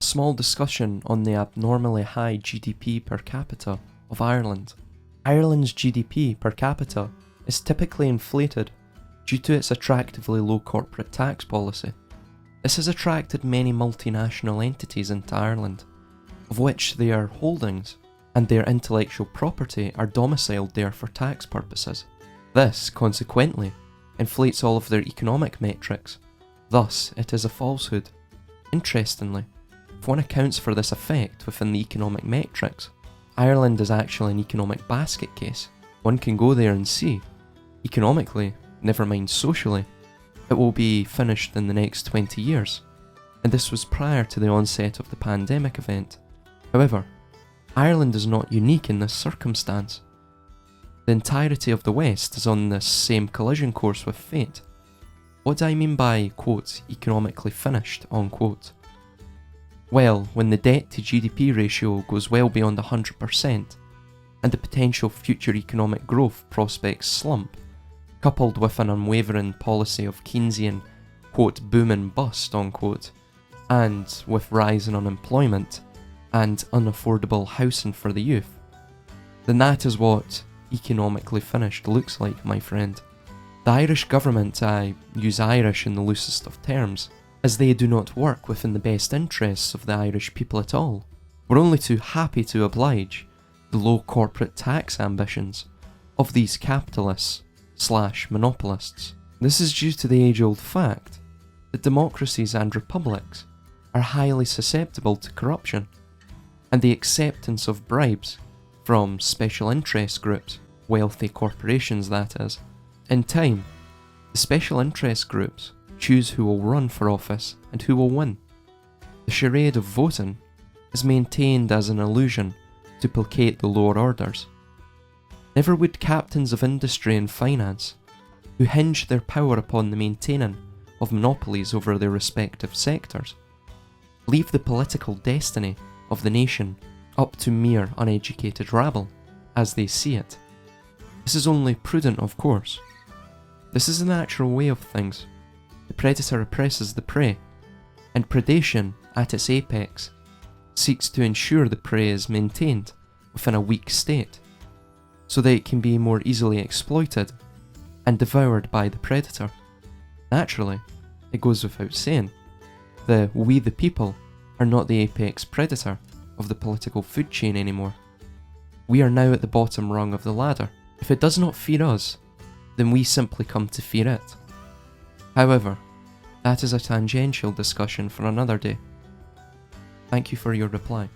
Small discussion on the abnormally high GDP per capita of Ireland. Ireland's GDP per capita is typically inflated due to its attractively low corporate tax policy. This has attracted many multinational entities into Ireland, of which their holdings and their intellectual property are domiciled there for tax purposes. This, consequently, inflates all of their economic metrics. Thus, it is a falsehood. Interestingly, if one accounts for this effect within the economic metrics, Ireland is actually an economic basket case. One can go there and see, economically, never mind socially, it will be finished in the next 20 years, and this was prior to the onset of the pandemic event. However, Ireland is not unique in this circumstance. The entirety of the West is on this same collision course with fate. What do I mean by, quote, economically finished, unquote? Well, when the debt to GDP ratio goes well beyond 100%, and the potential future economic growth prospects slump, coupled with an unwavering policy of Keynesian, quote, boom and bust, unquote, and with rising unemployment and unaffordable housing for the youth, then that is what economically finished looks like, my friend. The Irish government, I use Irish in the loosest of terms, as they do not work within the best interests of the Irish people at all. We're only too happy to oblige the low corporate tax ambitions of these capitalists/monopolists. This is due to the age-old fact that democracies and republics are highly susceptible to corruption, and the acceptance of bribes from special interest groups, wealthy corporations that is. In time, the special interest groups choose who will run for office and who will win. The charade of voting is maintained as an illusion to placate the lower orders. Never would captains of industry and finance, who hinge their power upon the maintaining of monopolies over their respective sectors, leave the political destiny of the nation up to mere uneducated rabble, as they see it. This is only prudent, of course. This is the natural way of things. The predator oppresses the prey, and predation, at its apex, seeks to ensure the prey is maintained within a weak state, so that it can be more easily exploited and devoured by the predator. Naturally, it goes without saying, we the people are not the apex predator of the political food chain anymore. We are now at the bottom rung of the ladder. If it does not fear us, then we simply come to fear it. However, that is a tangential discussion for another day. Thank you for your reply.